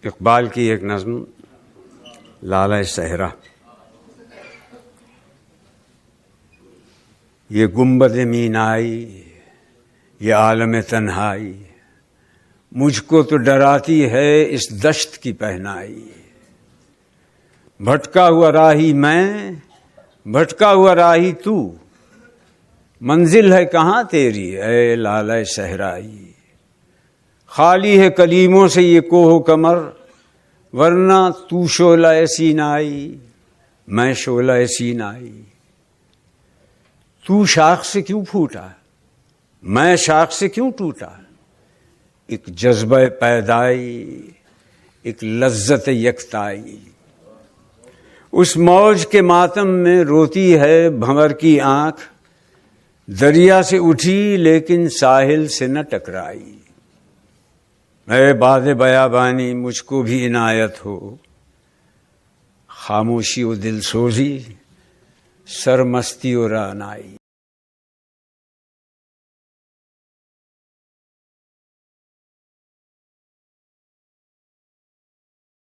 اقبال کی ایک نظم لالۂ صحرا۔ یہ گنبد مینائی، یہ عالم تنہائی، مجھ کو تو ڈراتی ہے اس دشت کی پہنائی۔ بھٹکا ہوا راہی میں، بھٹکا ہوا راہی تو، منزل ہے کہاں تیری اے لالۂ صحرائی۔ خالی ہے کلیموں سے یہ کوہ و کمر، ورنہ تو شعلہ سینائی، میں شعلہ سینائی۔ تو شاخ سے کیوں پھوٹا، میں شاخ سے کیوں ٹوٹا، ایک جذبہ پیدائی، ایک لذت یکتائی۔ اس موج کے ماتم میں روتی ہے بھنور کی آنکھ، دریا سے اٹھی لیکن ساحل سے نہ ٹکرائی۔ اے باد بیابانی مجھ کو بھی عنایت ہو، خاموشی و دل سوزی، سرمستی و رعنائی۔